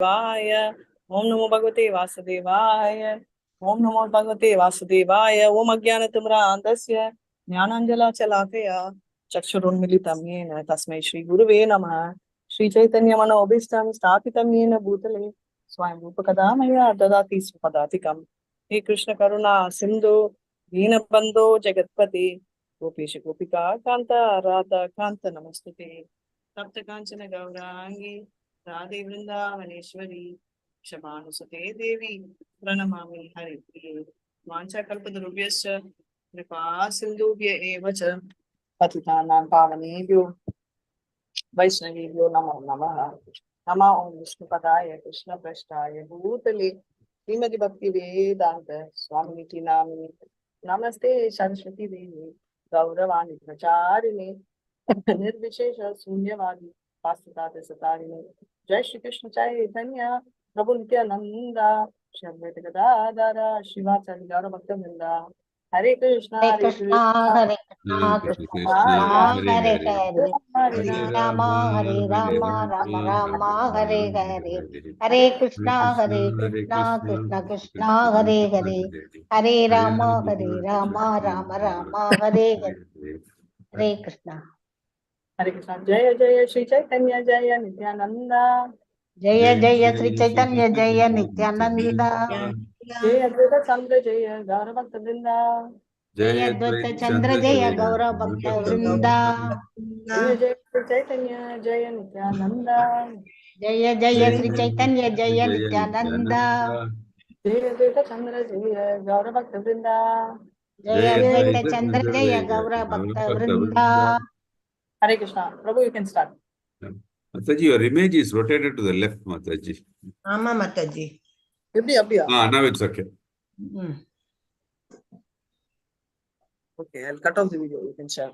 Vaya. Om Namo Bhagavate Vasudevaya. Om Namo Bhagavate Vasudevaya. Om Ajnanatimra Andasya Jnananjala Chalakaya Chakshurunmilitam Yena Tasmai Shri Guruve Namah. Shri Chaitanya Manobhishtam Sthapitam Yena Bhutale Swayam Rupakadamaya Dadati Spadhatikam. He Krishna Karuna Sindhu Deenabandho Jagatpati Gopisha Gopika Kanta Radha Kanta Namastute Tapta Kanchana Gaurangi Radhe Vrindavaneshwari Kshamanusate Devi Pranamami Haripriye Vancha Kalpadrubhyascha Kripa Sindhubhya Evacha Patitanam Pavanebhyo Vaishnavibhyo Namo Namaha Nama Om Vishnu Padaya Krishna Prashtaya Bhutale Srimati Bhakti Vedanta Swamiti Namini Namaste Saraswati Devi Gauravani Pracharini Nirvishesha Sunyavadi Pastitate Satarini Jai Shri Krishna Chaitanya Prabhu Nityananda Shri Advaita Gadadhara Shivacharya Gaura Bhaktivinoda Hare Krishna Hare Hare Krishna, Krishna Krishna Hare Krishna, Hare Hare Hare, Hare Hare Rama Rama, Hare Rama, Rama Rama, Hare Hare, Hare Krishna, Krishna Krishna, Hare Hare, Hare Rama, Rama Rama, Hare Hare, Hare Krishna. Hare Krishna Jaya Jaya Shri Chaitanya Jaya Nityananda Jaya Jaya Sri Chaitanya Jaya Nityananda, Jaya Advaita Chandra Jaya Gaura Bhaktivinoda Jaya Advaita Chandra Jaya Gaura Bhakta Vrinda, Jaya Jaya Shri Chaitanya Jaya Nityananda Jaya Jaya Sri Chaitanya Jaya Nityananda, Jaya Advaita Chandra Jaya Gaura Bhaktivinoda Jaya Advaita Chandra Jaya Gaura Bhakta Vrinda. Hare Krishna. Prabhu, you can start. Mataji, your image is rotated to the left, Mataji. Ama Mataji. Now it's okay. Okay, I'll cut off the video. You can share.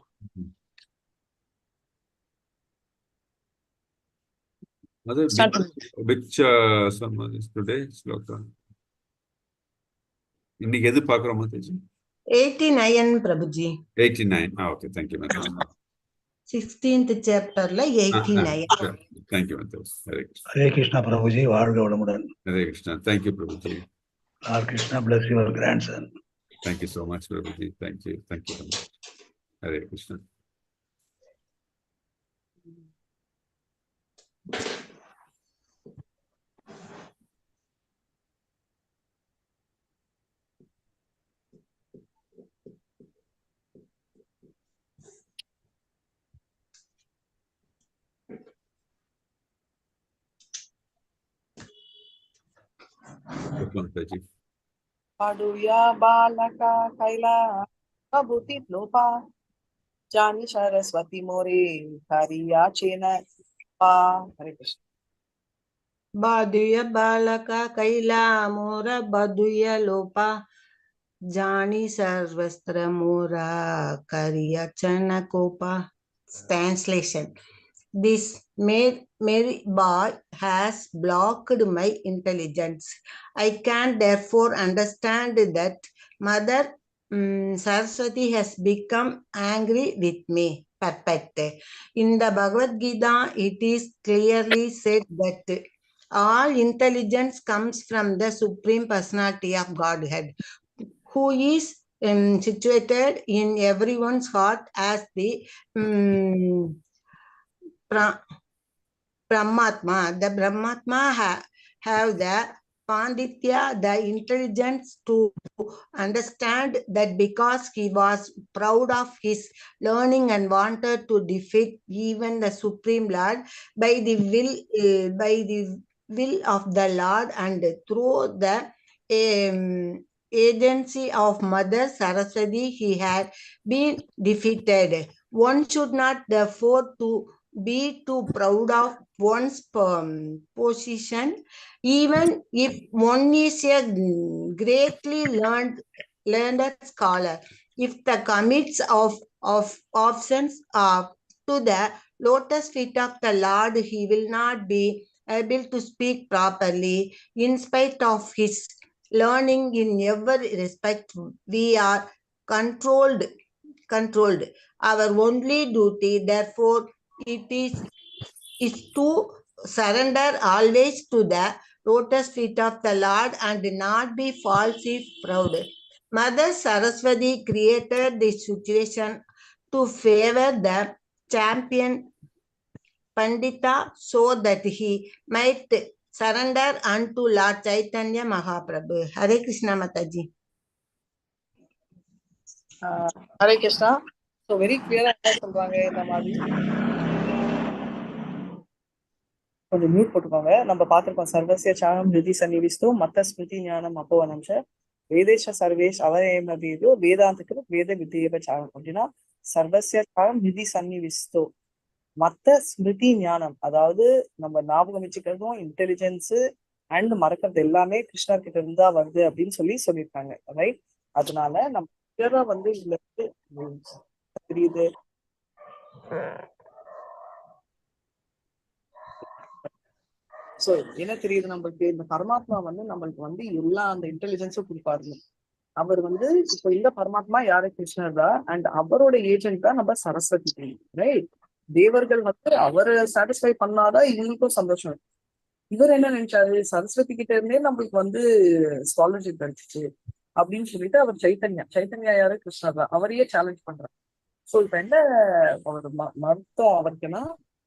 Which some is today? Sloka. Inni edu paakra Mataji? 89 Prabhuji. 89. Okay, thank you, Mataji. 16th chapter la 89. Thank you, Mataji. Hare Krishna Prabhuji, Vargavadamudan. Hare Krishna. Thank you, Prabhuji. Lord Krishna bless your grandson. Thank you so much, Prabhuji. Thank you. Thank you so much. Hare Krishna. Paduya balaka kaila abhuti lopa jani saraswati more kariya chena pa. Hare Krishna. Baduya balaka kaila mora baduya lopa jani sarvastra mora kariya chana kopa. Translation. This merry boy has blocked my intelligence. I can therefore understand that Mother Saraswati has become angry with me. Perfect. In the Bhagavad Gita, it is clearly said that all intelligence comes from the Supreme Personality of Godhead, who is situated in everyone's heart as the Brahmatma. The Brahmatma have the Panditya, the intelligence to understand that because he was proud of his learning and wanted to defeat even the Supreme Lord by the will of the Lord and through the agency of Mother Saraswati, he had been defeated. One should not therefore be too proud of one's position, even if one is a greatly learned scholar. If the commits of options are to the lotus feet of the Lord, he will not be able to speak properly. In spite of his learning in every respect, we are controlled. Our only duty, therefore, it is to surrender always to the lotus feet of the Lord and not be falsely proud. Mother Saraswati created this situation to favor the champion Pandita so that he might surrender unto Lord Chaitanya Mahaprabhu. Hare Krishna Mataji. Hare Krishna. So very கிளியரா என்ன சொல்றாங்க இந்த மாதிரி கொஞ்சம் mute போட்டுக்கோங்க. நம்ம பார்த்திருக்கோம் சர்வசிய சாரம் ஹிருதி சன்னிவிஸ்து மத்த ஸ்மிருதி ஞானம் அப்போவனம் வேதேஷ சர்வேஷ் அவயமதேது வேதாந்தக்கு வேத வித்யேவ சாரம் அப்படின்னா சர்வசிய சாரம் ஹிருதி சன்னிவிஸ்து மத்த ஸ்மிருதி ஞானம், அதாவது நம்ம ஞாபகம் வச்சுக்கிறதும் இன்டெலிஜென்ஸ் அண்ட் மறக்கிறது எல்லாமே கிருஷ்ணர் கிட்ட இருந்தா வருது அப்படின்னு சொல்லியிருக்காங்க. ரைட்? அதனால நம்ம வந்து இதுல தெரியுது. சோ என்ன தெரியுது நம்மளுக்கு, இந்த பரமாத்மா வந்து நம்மளுக்கு வந்து எல்லா அந்த இன்டெலிஜென்ஸும் கொடுப்பாரு. அவர் வந்து இப்ப இந்த பரமாத்மா யாரு? கிருஷ்ணர் தான். அண்ட் அவரோட ஏஜென்ட் தான் நம்ம சரஸ்வதி. ரைட்? தேவர்கள் வந்து அவரை சாட்டிஸ்ஃபை பண்ணாதான் இவங்களுக்கும் சந்தோஷம். இவர் என்ன நினைச்சாரு, சரஸ்வதி கிட்ட இருந்தே நம்மளுக்கு வந்து ஸ்காலர்ஷிப் கிடைச்சிச்சு அப்படின்னு சொல்லிட்டு அவர் சைத்தன்யா யாரு? கிருஷ்ணர் தான். அவரையே சேலஞ்ச் பண்றாரு. சோ இப்ப என்ன மருத்துவம் அவருக்குன்னா,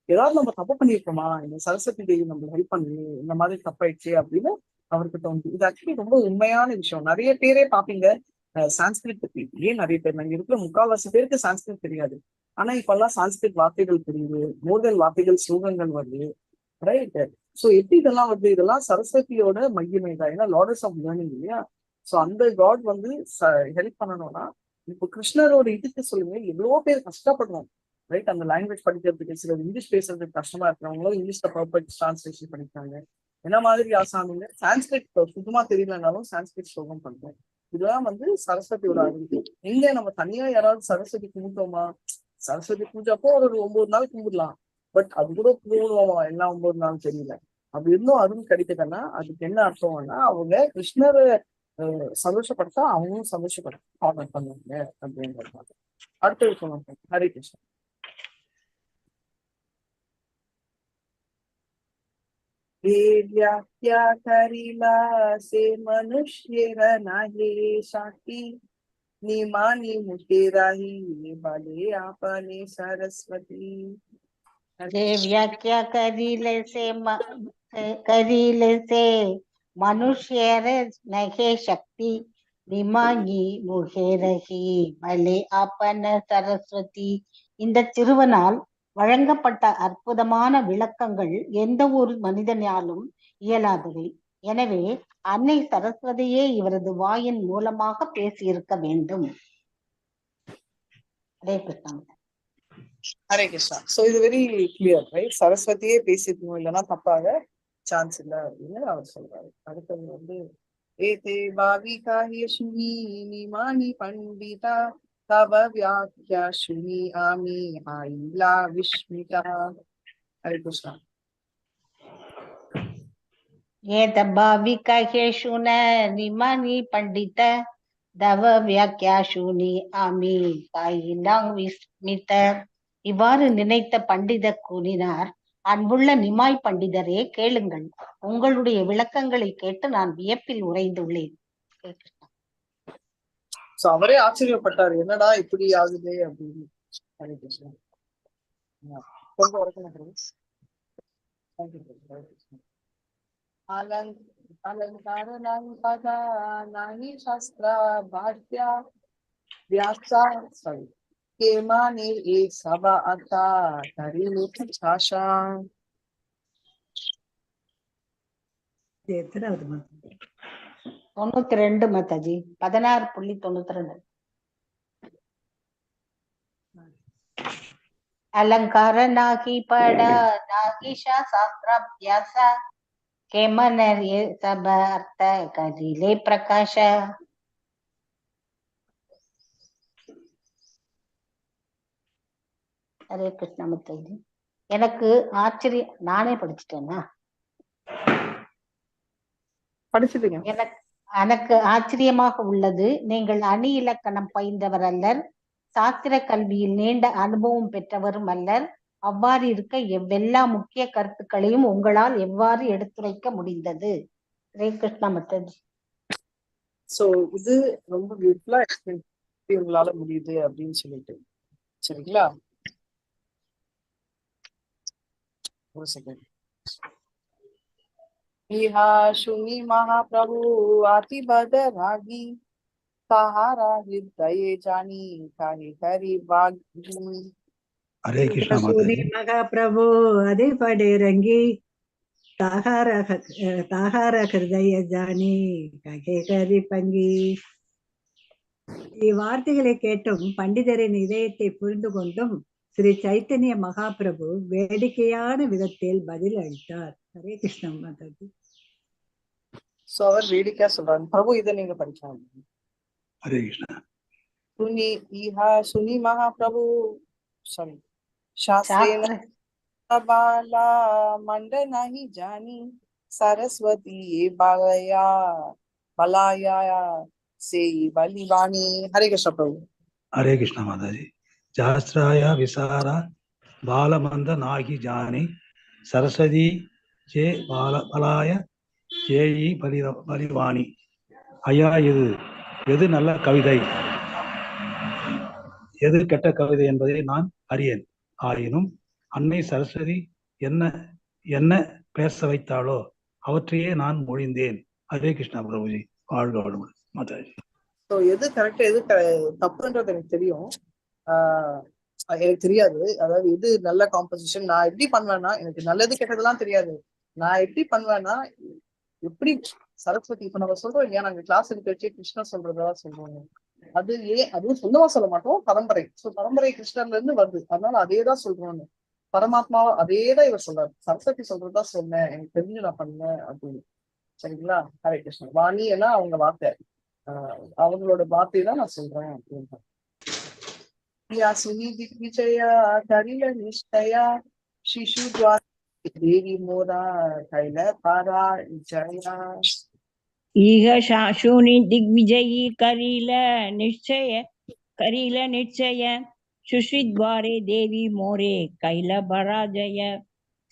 ஏதாவது நம்ம தப்பு பண்ணிருக்கோமா, இந்த சரஸ்வதி தேவி நம்மளுக்கு ஹெல்ப் பண்ணி இந்த மாதிரி தப்பாயிடுச்சு அப்படின்னு அவருக்கு தோணுது. இது ஆக்சுவலி ரொம்ப உண்மையான விஷயம். நிறைய பேரே பாப்பீங்க சான்ஸ்கிரிட் பத்தி. ஏன் நிறைய பேர், நாங்க இருக்கிற 3/4 பேருக்கு சான்ஸ்கிரிட் தெரியாது. ஆனா இப்பெல்லாம் சான்ஸ்கிரிட் வார்த்தைகள் தெரியுது, மூதல் வார்த்தைகள் ஸ்லோகங்கள் வருது. ரைட்? சோ எப்படி இதெல்லாம் வருது? இதெல்லாம் சரஸ்வதியோட மகிமை தான். ஏன்னா லார்டர்ஸ் ஆஃப் லேர்னிங் இல்லையா? சோ அந்த காட் வந்து ஹெல்ப் பண்ணணும்னா, இப்போ கிருஷ்ணரோட இதுக்கு சொல்லுங்க, எவ்வளவோ பேர் கஷ்டப்படுறோம். ரைட்? அந்த லாங்குவேஜ் படிக்கிறதுக்கு, சில இங்கிலீஷ் பேசுறதுக்கு கஷ்டமா இருக்கிறவங்களும் இங்கிலீஷ்ல ப்ராப்பர் டிரான்ஸ்லேஷன் பண்ணிக்கிறாங்க. என்ன மாதிரி ஆசாமிங்க சான்ஸ்கிரிட் சுத்தமா தெரியலனாலும் சான்ஸ்கிரிட் ஸ்லோகம் பண்றோம். இதெல்லாம் வந்து சரஸ்வதியோட அறிவு. எங்க நம்ம தனியா யாராவது சரஸ்வதி கும்பிட்டோமா? சரஸ்வதி பூஜை அப்போ ஒரு 9 நாள் கும்பிடலாம். பட் அது கூட கும்பிடுவோமா எல்லாம் 9 நாள் தெரியல. அப்படி இருந்தும் அருள் கிடைக்குதுன்னா அதுக்கு என்ன அர்த்தம்னா, அவங்க கிருஷ்ணரை சந்தோஷப்படுத்தா அவங்களும் சந்தோஷப்படுத்த பண்ணுவாங்க அப்படின்றது. அடுத்த விஷயம் ஹரே கிருஷ்ணா. व्याख्या करीला से मनुष्य नाही शाकी निमानी मुके राही भले आपने सरस्वती. व्याख्या करीले से मनुष्य नहे शक्ति निमानी मुके रही भले आपने सरस्वती. இந்த திருவனால் வழங்கப்பட்ட அற்புதமான விளக்கங்கள் எந்த ஒரு மனிதனாலும் இயலாதவை. எனவே அன்னை சரஸ்வதியே இவரது வாயின் மூலமாக பேசியிருக்க வேண்டும். ஹரே கிருஷ்ணா. ஹரே கிருஷ்ணா. சோ இது வெரி கிளியர். ரைட்? சரஸ்வதியே பேசிருக்கணும், இல்லைன்னா தப்பாக சான்ஸ் இல்லை அப்படின்னு அவர் சொல்றாரு. அடுத்தது வந்து ஏதே பாவிகா யஷ்மி நிமானி பண்டிதா தவ வியாக்கியா சுனி ஆமி ஆயிலா விஷ்மிதா. ஹரே கிருஷ்ணா. ஏத பாவிகா யேஷுன நிமானி பண்டித தவ வியாக்கியா சுனி ஆமி ஆயிலா விஷ்மித. இவ்வாறு நினைத்த பண்டிதர் கூறினார், அன்புள்ள நிமாய் பண்டிதரே கேளுங்கள், உங்களுடைய விளக்கங்களை கேட்டு நான் வியப்பில் உறைந்துள்ளேன். சோ அவரே ஆச்சரியப்பட்டாரு, என்னடா இப்படி ஆகுது அப்படின்னு. ஹரே கிருஷ்ணா. கொஞ்சம் வரைக்கும் अलंकार नाही शास्त्र भाष्या व्याख्या के माने एक सभा आता तरी भाषा. எத்தனாவது மாதம்? 92 மாதாஜி, 16.92. अलंकार नाही पड़ा नाही शास्त्राभ्यास के मन ये सब अर्थ करिले प्रकाश. ஹரே கிருஷ்ணா மாதாஜி. எனக்கு ஆச்சரியம், நானே படிச்சுட்டேன்னா படிச்சுட்டீங்க. எனக்கு ஆச்சரியமாக உள்ளது. நீங்கள் அணி இலக்கணம் பயின்றவர் அல்லர், சாஸ்திர கல்வியில் நீண்ட அனுபவம் பெற்றவரும் அல்லர், அவ்வாறு இருக்க எவ்வெல்லா முக்கிய கருத்துக்களையும் உங்களால் எவ்வாறு எடுத்துரைக்க முடிந்தது? ஹரே கிருஷ்ணா மாதாஜி. சோ இது ரொம்ப பியூட்டிஃபுல்லா எக்ஸ்பிளைன் உங்களால முடியுது அப்படின்னு சொல்லிட்டு. சரிங்களா? ஒரு செகண்ட். इहा शुनि महाप्रभु अति बदरागी सहारा हृदय जानी काहे करी बागी. हरे कृष्णा सूरी माताजी। महाप्रभु अदे पड़े रंगी தாகார ஹிருதய ஜானி ககே கரி பங்கி. இவ்வார்த்தைகளை கேட்டும் பண்டிதரின் இதயத்தை புரிந்து கொண்டும் ஸ்ரீ சைத்தன்ய மகாபிரபு வேடிக்கையான விதத்தில் பதில் அளித்தார். ஹரே கிருஷ்ணா மாதாஜி. சோ அவர் வேடிக்கையா சொல்றாங்க. பிரபு இதை நீங்க படிக்கலாம். हरे कृष्णा। सुनी इहा सुनी महाप्रभु सॉरी शास्त्रेण बाला मंड नहीं जानी सरस्वती बालया बलाया से बलिवानी. हरे कृष्ण प्रभु। हरे कृष्णा माताजी। शास्त्राय विसारा बालमंद नागी जानी सरस्वती जे बलाय जेयी बलिवाणी. ஐயா, எது நல்ல கவிதை, எது கெட்ட கவிதை என்பதை நான் அறியேன். ஆயினும் அன்னை சரஸ்வதி என்ன என்ன பேச வைத்தாளோ அவற்றையே நான் மொழிந்தேன். ஹரே கிருஷ்ணா பிரபுஜி. வாழ்க வளமுடன் மாதாஜி. ஸோ எது கரெக்ட் எது தப்புன்றது எனக்கு தெரியும். எனக்கு தெரியாது. அதாவது எது நல்ல காம்போசிஷன் நான் எப்படி பண்ணுவேன்னா, எனக்கு நல்லது கெட்டதெல்லாம் தெரியாது. நான் எப்படி பண்ணுவேன்னா, எப்படி சரஸ்வதி இப்ப நம்ம சொல்றோம் இல்லையா, நாங்க கிளாஸ் எடுத்து கிருஷ்ணர் சொல்றதா சொல்றோம். அது அதுவும் சொந்தமா சொல்ல மாட்டோம், பரம்பரை. ஸோ பரம்பரை கிருஷ்ணர்ல இருந்து வருது, அதனால அதேதான் சொல்றோம்னு. பரமாத்மாவா அதேதான் இவர் சொல்றாரு. சரஸ்வதி சொல்றதா சொன்னேன், எனக்கு தெரிஞ்சு நான் பண்ணேன் அப்படின்னு. சரிங்களா? ஹரே கிருஷ்ணன். வாணி ஏன்னா அவங்க வார்த்தை, அவங்களோட வார்த்தை தான் நான் சொல்றேன் அப்படின்னு. சுனி திக்விஜயா கரில நிஷ்டயா शिशु द्वारा देवी मोरा कैल पारा जया. ईह शाशुनि दिग्विजयी करील निश्चय சுஷ்ரித்வாரே தேவி மோரே கைல பராஜய.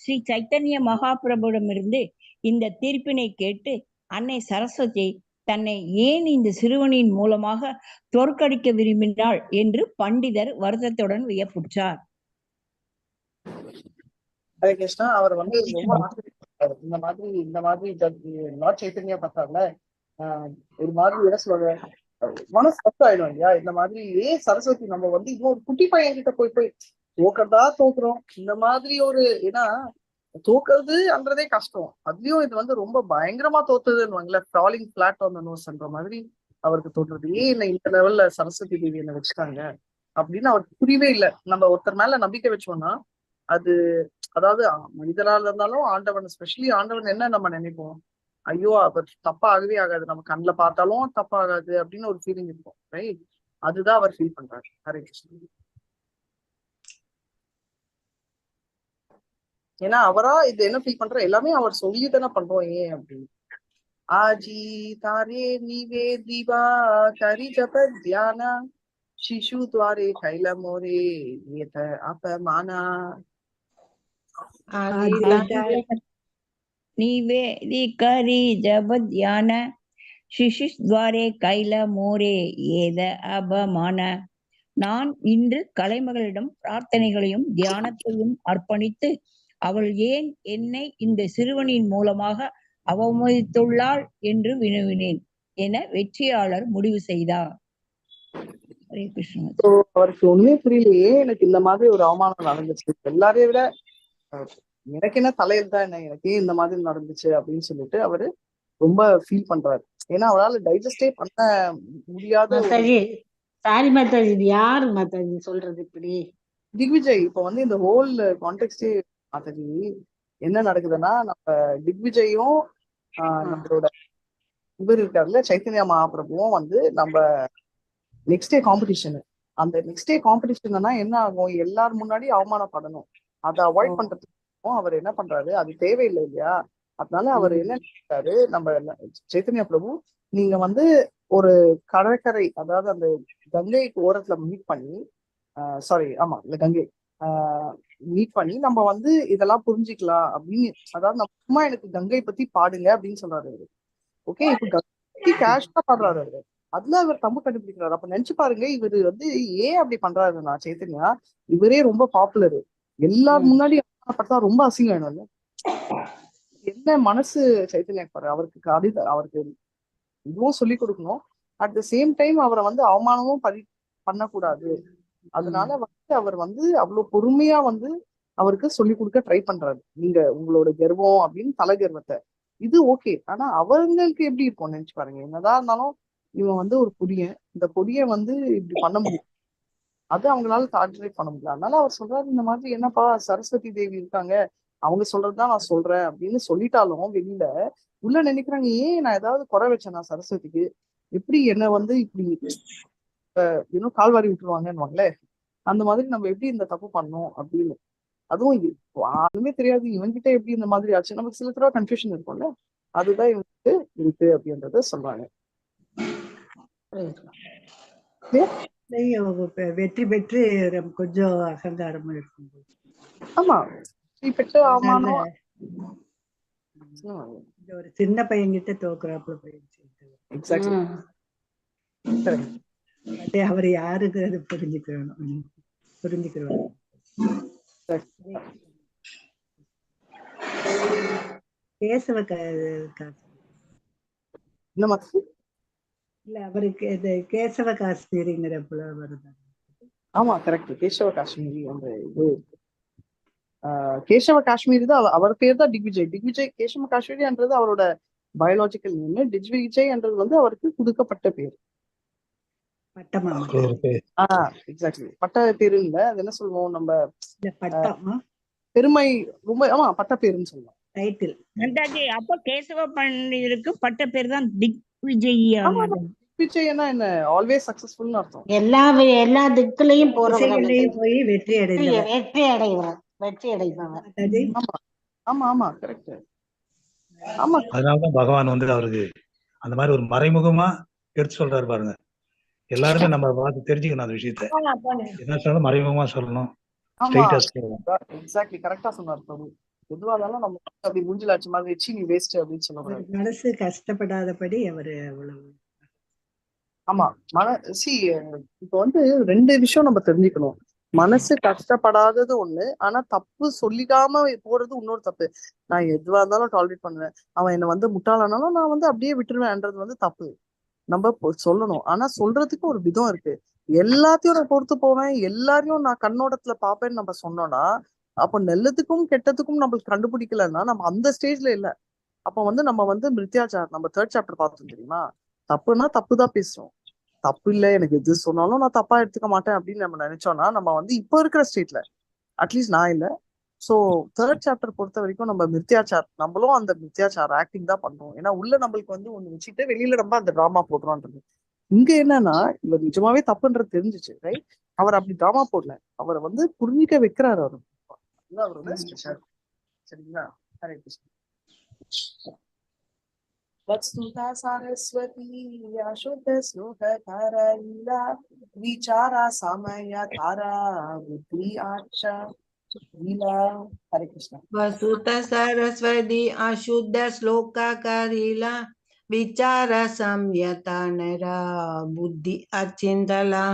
ஸ்ரீ சைத்தன்ய மகாபிரபுடமிருந்து இந்த தீர்ப்பினை கேட்டு அன்னை சரஸ்வதி தன்னை ஏன் இந்த சிறுவனின் மூலமாக தோற்கடிக்க விரும்பினாள் என்று பண்டிதர் வருத்தத்துடன் வியப்புற்றார். ஹரே கிருஷ்ணா. அவர் வந்து ரொம்ப இந்த மாதிரி லார்ட் சைத்தன்யா பார்த்தார்ல, ஒரு மாதிரி என்ன சொல்ற மனசு கஷ்டம் ஆயிடும் இல்லையா? இந்த மாதிரி ஏன் சரஸ்வதி நம்ம வந்து இன்னும் ஒரு குட்டி பையன் கிட்ட போய் தோக்கறதா தோக்குறோம். இந்த மாதிரி ஒரு ஏன்னா தோக்குறதுன்றதே கஷ்டம், அதுலயும் இது வந்து ரொம்ப பயங்கரமா தோத்துதுன்னு ஃபாலிங் பிளாட் ஆன் தி நோஸ்ன்ற மாதிரி அவருக்கு தோற்றுறது. ஏன் என்ன இந்த லெவல்ல சரஸ்வதி தேவி என்ன வச்சுட்டாங்க அப்படின்னு அவருக்கு புரியவே இல்லை. நம்ம ஒருத்தர் மேல நம்பிக்கை வச்சோம்னா அது, அதாவது மனிதரால இருந்தாலும் ஆண்டவன், ஸ்பெஷலி ஆண்டவன் என்ன நம்ம நினைப்போம், ஐயோ அவர் தப்பா ஆகவே ஆகாது, நம்ம கண்ணுல பார்த்தாலும் தப்பாகாது அப்படின்னு ஒரு ஃபீலிங் இருக்கும், ரைட்? அதுதான் அவர் ஃபீல் பண்றாரு. ஹரே கிருஷ்ணன். ஏன்னா அவரா இது என்ன ஃபீல் பண்ற, எல்லாமே அவர் சொல்லி தானே பண்றோம் ஏன் அப்படின்னு. ஆஜி தாரே நீவே தீபா கரி ஜப தியானா शिशु द्वारे कैल मोरे येत अपमाना. निवेदि करी जब ध्यान शिशु द्वारे कैल मोरे ஏத அபமான. நான் இன்று கலைமகளிடம் பிரார்த்தனைகளையும் தியானத்தையும் அர்ப்பணித்து அவள் ஏன் என்னை இந்த சிறுவனின் மூலமாக அவமதித்துள்ளாள் என்று வினவினேன் என வெற்றியாளர் முடிவு செய்தார். ஹரே கிருஷ்ணா. அவருக்கு ஒண்ணுமே புரியலையே, எனக்கு இந்த மாதிரி ஒரு அவமானம் நடந்துச்சு, எல்லாரையும் விட எனக்கு என்ன தலையில் தான் என்ன, எனக்கு இந்த மாதிரி நடந்துச்சு அப்படின்னு சொல்லிட்டு அவரு ரொம்ப ஃபீல் பண்றாரு. ஏன்னா அவரால் டைஜஸ்டே பண்ண முடியாத. சாரி மாதாஜி, இது யாரு மாதாஜி சொல்றது இப்படி? திக்விஜய். இப்ப வந்து இந்த ஹோல் கான்டெக்ஸ்டே மாதாஜி என்ன நடக்குதுன்னா, நம்ம திக்விஜயும் நம்மளோட இவர் இருக்காருல்ல சைத்தன்யா மகாபிரபுவும் வந்து நம்ம நெக்ஸ்ட் டே காம்படிஷன். அந்த நெக்ஸ்ட் டே காம்படிஷன்னா என்ன ஆகும், எல்லாரும் முன்னாடி அவமானப்படணும், அதை அவாய்ட் பண்றதுக்கும் அவர் என்ன பண்றாரு, அது தேவையில்லை இல்லையா? அதனால அவர் என்ன நினைக்கிறாரு, நம்ம சைத்தன்யா பிரபு நீங்க வந்து ஒரு கடற்கரை, அதாவது அந்த கங்கை ஓரத்துல மீட் பண்ணி, சாரி ஆமா இல்ல கங்கை மீட் பண்ணி நம்ம வந்து இதெல்லாம் புரிஞ்சுக்கலாம் அப்படின்னு, அதாவது நம்ம சும்மா எனக்கு கங்கை பத்தி பாடுங்க அப்படின்னு சொல்றாரு அவரு. ஓகே, இப்ப கங்கை பத்தி கேஷா பாடுறாரு அவரு, அதுல அவர் தம்பு கண்டுபிடிக்கிறாரு. அப்ப நினைச்சு பாருங்க, இவரு வந்து ஏன் அப்படி பண்றாருன்னா சைத்தன்யா, இவரே ரொம்ப பாப்புலரு, எல்லாரும் முன்னாடி பார்த்தா ரொம்ப அசிங்கம் வேணும்ல. என்ன மனசு சைத்தன்யா பாரு, அவருக்கு இதுவும் சொல்லி கொடுக்கணும், அட் த சேம் டைம் அவரை வந்து அவமானமும் பண்ணக்கூடாது. அதனால வந்து அவர் வந்து அவ்வளவு பொறுமையா வந்து அவருக்கு சொல்லி கொடுக்க ட்ரை பண்றாரு. நீங்க உங்களோட கர்வம் அப்படின்னு தலை கர்வத்தை இது ஓகே, ஆனா அவங்களுக்கு எப்படி இருக்கும் நினைச்சு பாருங்க. என்னதான் இருந்தாலும் இவன் வந்து ஒரு பொடியன், இந்த பொடியை வந்து இப்படி பண்ண முடியும், அது அவங்களால டார்கெட் பண்ண முடியல. அதனால அவர் சொல்றாரு, இந்த மாதிரி என்னப்பா சரஸ்வதி தேவி இருக்காங்க, அவங்க சொல்றதுதான் நான் சொல்றேன் அப்படின்னு சொல்லிட்டாலும் வெளியில உள்ள நினைக்கிறாங்க, ஏன் நான் ஏதாவது குறை வச்சேனா சரஸ்வதிக்கு, எப்படி என்ன வந்து இப்படி இன்னும் கால்வாரி விட்டுருவாங்கன்னு அந்த மாதிரி நம்ம எப்படி இந்த தப்பு பண்ணோம் அப்படின்னு. அதுவும் யாருமே தெரியாது இவன்கிட்ட எப்படி இந்த மாதிரி ஆச்சு, நமக்கு சில தடவை கன்ஃபியூஷன் இருக்கும்ல, அதுதான் இவங்களுக்கு இருக்கு அப்படின்றத சொல்றாங்க. வெற்றி பெற்று கொஞ்சம் அகங்காரமா இருக்கும். ஆமா, பெற்று அவமானம். ஒரு சின்ன பையன்கிட்ட தோக்குறாப்புல போயிடுச்சு. எக்ஸாக்ட்லி. அவர் யாருங்கிறது புரிஞ்சுக்கணும், புரிஞ்சுக்கிறோம். கேசவ இந்த மாதிரி இல்ல, அவருக்கு இது கேசவ காஷ்மீரிங்கிற புல வருது. ஆமா கரெக்ட், கேசவ காஷ்மீரி அந்த இது கேசவ காஷ்மீரி தான் அவர் பேர் தான் திக்விஜய். கேசவ காஷ்மீரின்றது அவரோட பயாலஜிக்கல் நேம், திக்விஜய் என்றது வந்து அவருக்கு கொடுக்கப்பட்ட பேர். பட்டமா? எக்ஸாக்ட்லி, பட்ட பேரு இல்ல, அது என்ன சொல்லுவோம் நம்ம, பட்டம் பெருமை ரொம்ப. ஆமா, பட்ட பேருன்னு சொல்லுவோம், டைட்டில். அப்ப கேசவ பண்டிதருக்கு பட்ட பேர் தான் திக்விஜய். திக்விஜய்னா என்ன, ஆல்வேஸ் சக்சஸ்ஃபுல்னு அர்த்தம். எல்லா திக்குலயும் போறவங்களையும் போய் வெற்றி அடைவாங்க. ஆமா ஆமா கரெக்ட். ஆமா, அதனாலதான் பகவான் வந்து அவருக்கு அந்த மாதிரி ஒரு மறைமுகமா எடுத்து சொல்றாரு பாருங்க. எல்லாருமே நம்ம பார்த்து தெரிஞ்சுக்கணும் அந்த விஷயத்த, என்ன சொன்னாலும் மறைமுகமா சொல்லணும். எக்ஸாக்ட்லி கரெக்டா சொன்னார் பிரபு. எதுவா இருந்தாலும் நம்ம அப்படி மூஞ்சில அடிச்ச மாதிரி வச்சு நீ வேஸ்ட் அப்படின்னு சொல்லுவாரு. மனசு கஷ்டப்படாதபடி அவரு அவ்வளவு. ஆமா, இப்ப வந்து ரெண்டு விஷயம் நம்ம தெரிஞ்சுக்கணும். மனசு கஷ்டப்படாதது ஒண்ணு, ஆனா தப்பு சொல்லிக்காம போறது இன்னொரு தப்பு. நான் எதுவா இருந்தாலும் டாலரேட் பண்ணுவேன், அவன் என்ன வந்து முட்டாளானாலும் நான் வந்து அப்படியே விட்டுருவேன்ன்றது வந்து தப்பு. நம்ம சொல்லணும், ஆனா சொல்றதுக்கு ஒரு விதம் இருக்கு. எல்லாத்தையும் நான் பொறுத்து போவேன், எல்லாரையும் நான் கண்ணோட்டத்துல பாப்பேன்னு நம்ம சொன்னோம்னா, அப்ப நல்லதுக்கும் கெட்டதுக்கும் நம்மளுக்கு கண்டுபிடிக்கலன்னா நம்ம அந்த ஸ்டேஜ்ல இல்ல. அப்ப வந்து நம்ம வந்து மிருத்யாச்சார், நம்ம 3rd சாப்டர் பார்த்தோம் தெரியுமா, தப்புன்னா தப்புதான் பேசுறோம், தப்பு இல்ல எனக்கு எது சொன்னாலும் நான் தப்பா எடுத்துக்க மாட்டேன் அப்படின்னு நம்ம நினைச்சோம்னா நம்ம வந்து இப்ப இருக்கிற ஸ்டேட்ல, அட்லீஸ்ட் நான் இல்ல. சோ 3rd சாப்டர் பொறுத்த வரைக்கும் நம்ம மிருத்யாச்சார், நம்மளும் அந்த மிருத்யாச்சார் ஆக்டிங் தான் பண்றோம். ஏன்னா உள்ள நம்மளுக்கு வந்து ஒண்ணு வச்சுட்டு வெளியில நம்ம அந்த டிராமா போடுறோன்றது. இங்க என்னன்னா இவர் நிஜமாவே தப்புன்றது தெரிஞ்சிச்சு, ரைட்? அவர் அப்படி டிராமா போடல, அவரை வந்து புரிஞ்சிக்க வைக்கிறாரு அவரு, அவரோட ஸ்பெஷல். சரிங்களா? ஹரே கிருஷ்ணா. वत्सुता सारस्वती शुद्ध स्लोक तारा विचारा समय तारा बुद्धि आशा लीला. हरे कृष्णा. वसुता सरस्वती अशुद्ध श्लोकाकारिला विचार संयता नरा बुद्धि अचिंतला.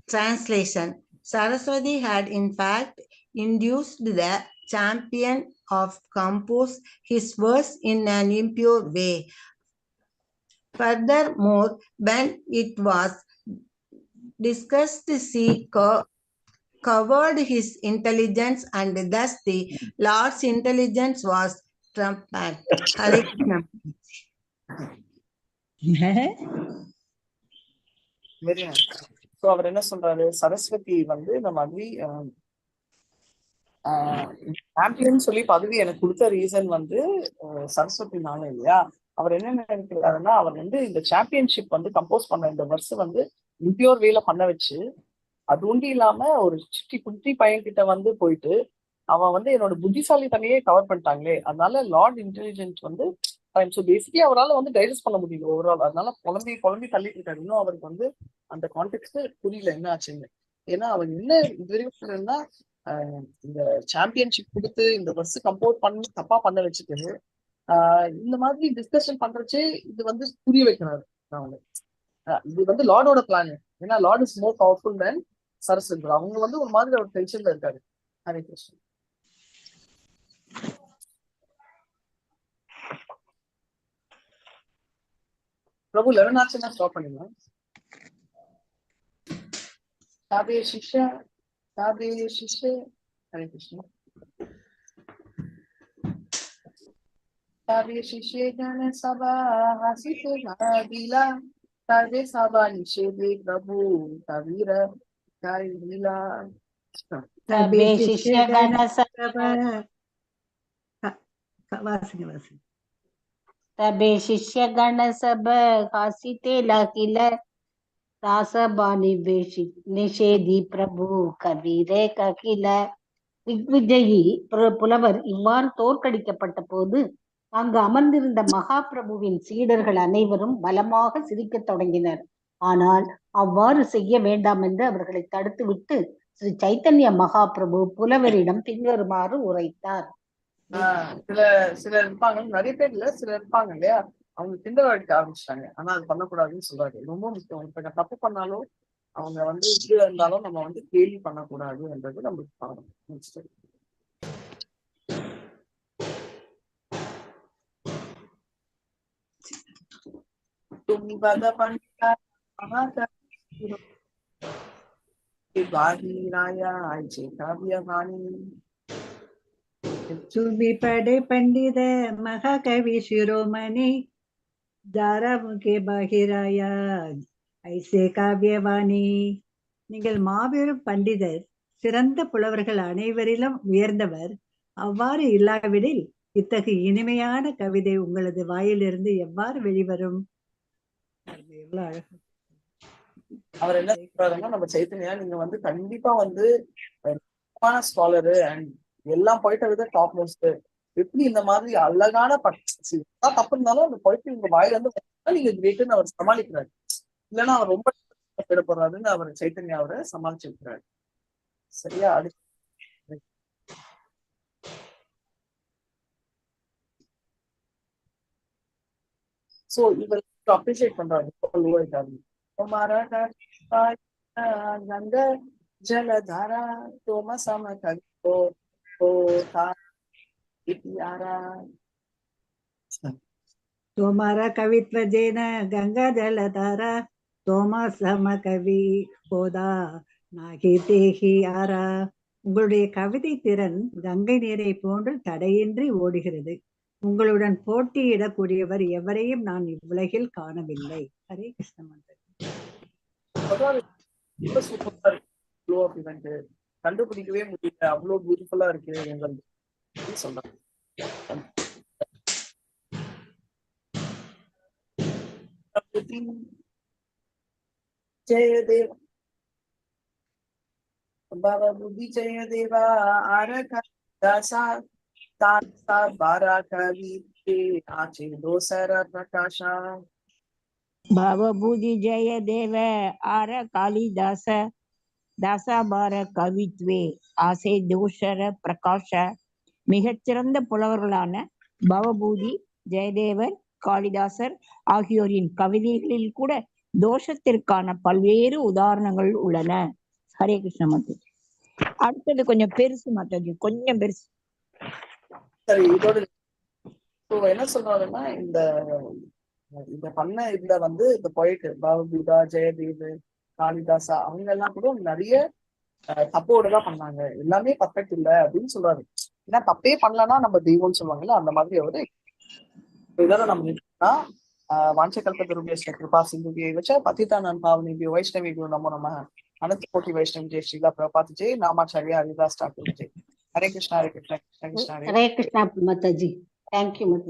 Translation. Saraswati had in fact induced the champion of compose his verse in an impure way. Furthermore, when it was discussed, she covered his intelligence, and thus the Lord's intelligence was trumped. Hare Krishna. Very nice. So அவர் என்ன சொல்றாரு, சரஸ்வதி வந்து இந்த மாதிரி champion சொல்லி பதவி எனக்கு கொடுத்த ரீசன் வந்து சரஸ்வதினால இல்லையா. அவர் என்ன நினைக்கிறாருன்னா, அவர் வந்து இந்த சாம்பியன்ஷிப் வந்து கம்போஸ் பண்ண இந்த வர்ஸ் வந்து இம்பியோர் வேல பண்ண வச்சு, அது ஒண்டி இல்லாம ஒரு குட்டி பையன்கிட்ட வந்து போயிட்டு அவன் வந்து என்னோட புத்திசாலி தனியே கவர் பண்ணிட்டாங்களே, அதனால லார்ட் இன்டெலிஜென்ட் வந்து ஸோ பேசிக்கலி அவரால் வந்து டைஜஸ்ட் பண்ண முடியல ஓவரால். அதனால குழம்பி தள்ளிட்டு இருக்காரு. இன்னும் அவருக்கு வந்து அந்த கான்டெக்ட் புரியல என்ன ஆச்சுன்னு. ஏன்னா அவர் என்ன இது வரைக்கும் சொல்றேன்னா, இந்த சாம்பியன்ஷிப் கொடுத்து இந்த வருஷ கம்போஸ் பண்ணி தப்பா பண்ண வச்சுட்டு இந்த மாதிரி டிஸ்கஷன் பண்றச்சு இது வந்து புரிய வைக்கிறாரு. இது வந்து லார்டோட பிளான். ஏன்னா lord is more powerful than Saraswati. அவங்க வந்து ஒரு மாதிரி ஒரு டென்ஷன்ல இருக்காரு. ஹரே கிருஷ்ணன். பிரபு 11 ஆச்சுன்னா ஸ்டாப் பண்ணிடலாம். சாபே சிஷ்யா சாபே சிஷ்ய. ஹரே கிருஷ்ணன். சாபே சிஷ்ய ஜன சபா ஹசிதே மதிலா சர்வே சபா நிஷேதே பிரபு கவீர காய் லீலா. சபே சிஷ்யகண तबे शिष्यगण सब हासिते लकिल தாசபாணி நிஷேதி பிரபு கபீரே ககில. திக்விஜயி புலவர் இவ்வாறு தோற்கடிக்கப்பட்ட போது அங்கு அமர்ந்திருந்த மகா பிரபுவின் சீடர்கள் அனைவரும் பலமாக சிரிக்கத் தொடங்கினர். ஆனால் அவ்வாறு செய்ய வேண்டாம் என்று அவர்களை தடுத்துவிட்டு ஸ்ரீ சைத்தன்ய மகா பிரபு புலவரிடம் பின்வருமாறு உரைத்தார். சிலர் இருப்பாங்க, நிறைய பேர் இல்ல, சிலர் இருப்பாங்க இல்லையா, அவங்க கிண்டல் அடிக்க ஆரம்பிச்சிட்டாங்க. ஆனா அது பண்ணக்கூடாதுன்னு சொல்றாரு. ரொம்ப முக்கியம். இப்ப தப்பு பண்ணாலும் அவங்க வந்து இது இருந்தாலும் நம்ம வந்து கேள்வி பண்ணக்கூடாது என்றது நம்மளுக்கு பாடம். படை பண்டித மகாகவி சிரோமணி தாராமுகே பாகிராயா ஐசே காவியவாணி. நீங்கள் மாபெரும் பண்டிதர், சிறந்த புலவர்கள் அனைவரிலும் உயர்ந்தவர். அவ்வாறு இல்லாவிடில் இத்தகைய இனிமையான கவிதை உங்களது வாயிலிருந்து எவ்வாறு வெளிவரும்? அவர் என்ன சொல்றாருன்னா, நம்ம சைத்தன்யா நீங்க வந்து கண்டிப்பா வந்து ஸ்காலரு அண்ட் எல்லாம் போயிட்ட விட டாப் மோஸ்ட். எப்படி இந்த மாதிரி அழகான தப்பு இருந்தாலும் அந்த போயிட்டு உங்க வாயில இருந்து நீங்க கிரேட்டுன்னு அவர் சமாளிக்கிறாரு. இல்லைன்னா அவர் ரொம்ப போடுறாருன்னு அவர் சைத்தன்யா அவரை சமாளிச்சிருக்கிறாரு. சரியா? அடுத்து சோ இவர் அப்ரிஷியேட் பண்றாரு. கங்க ஜலதாரா தோம சம கவிதோ தோமாரா கவித்வஜேன கங்கா ஜலதாரா தோமா சம கவி போதா நாகி தேகி ஆரா. உங்களுடைய கவிதை திறன் கங்கை நீரை போன்று தடையின்றி ஓடுகிறது. உங்களுடன் போட்டியிடக்கூடியவர் எவரையும் நான் இவ்வுலகில் காணவில்லை. ஹரே கிருஷ்ண. கண்டுபிடிக்கவே முடியல, அவ்வளவு பியூட்டிஃபுல்லா இருக்கு எங்களுக்கு சொல்றாங்க. जय देव बाबा बुद्धि जय देवा आरका दासा तासा बारा कवि के आचे दोसरा प्रकाशा. बाबा बुद्धि जय देव आर कालिदास தாசாபார கவித்வே ஆசை தூஷர பிரகாஷ. மிகச்சிறந்த புலவர்களான பவபூதி, ஜெயதேவர், காளிதாசர் ஆகியோரின் கவிதைகளில் கூட தோஷத்திற்கான பல்வேறு உதாரணங்கள் உள்ளன. ஹரே கிருஷ்ண மாதாஜி. அடுத்தது கொஞ்சம் பெருசு மாதாஜி, கொஞ்சம் பெருசு. சரி, இதோட என்ன சொல்றாருன்னா, இந்த பண்ண இதுல வந்து இந்த போயிட்டு பவபூதா, ஜெயதேவ், காளிதாசா அவங்க எல்லாம் கூட நிறைய தப்போட தான் பண்ணாங்க. எல்லாமே பர்ஃபெக்ட் இல்ல அப்படின்னு சொல்றாரு. ஏன்னா தப்பே பண்ணலன்னா நம்ம தெய்வம்னு சொல்லுவாங்கல்ல, அந்த மாதிரி அவரு இதெல்லாம் நம்ம வாஞ்சகல்பத்தருபேஷ்ட கிருபா சிந்துபியை வச்ச பதிதானன் பாவனிபியோ வைஷ்ணவிபியோ நமோ நமः. அனந்த கோட்டி வைஷ்ணவி ஜெய் ஸ்ரீலா பிரபாத் ஜெய் நாமாச்சாரியா ஹரிதாஸ் டாக்கூர் ஜெய். ஹரே கிருஷ்ணா ஹரே கிருஷ்ணா கிருஷ்ண கிருஷ்ணா ஹரே கிருஷ்ணா மாதாஜி. தேங்க்யூ.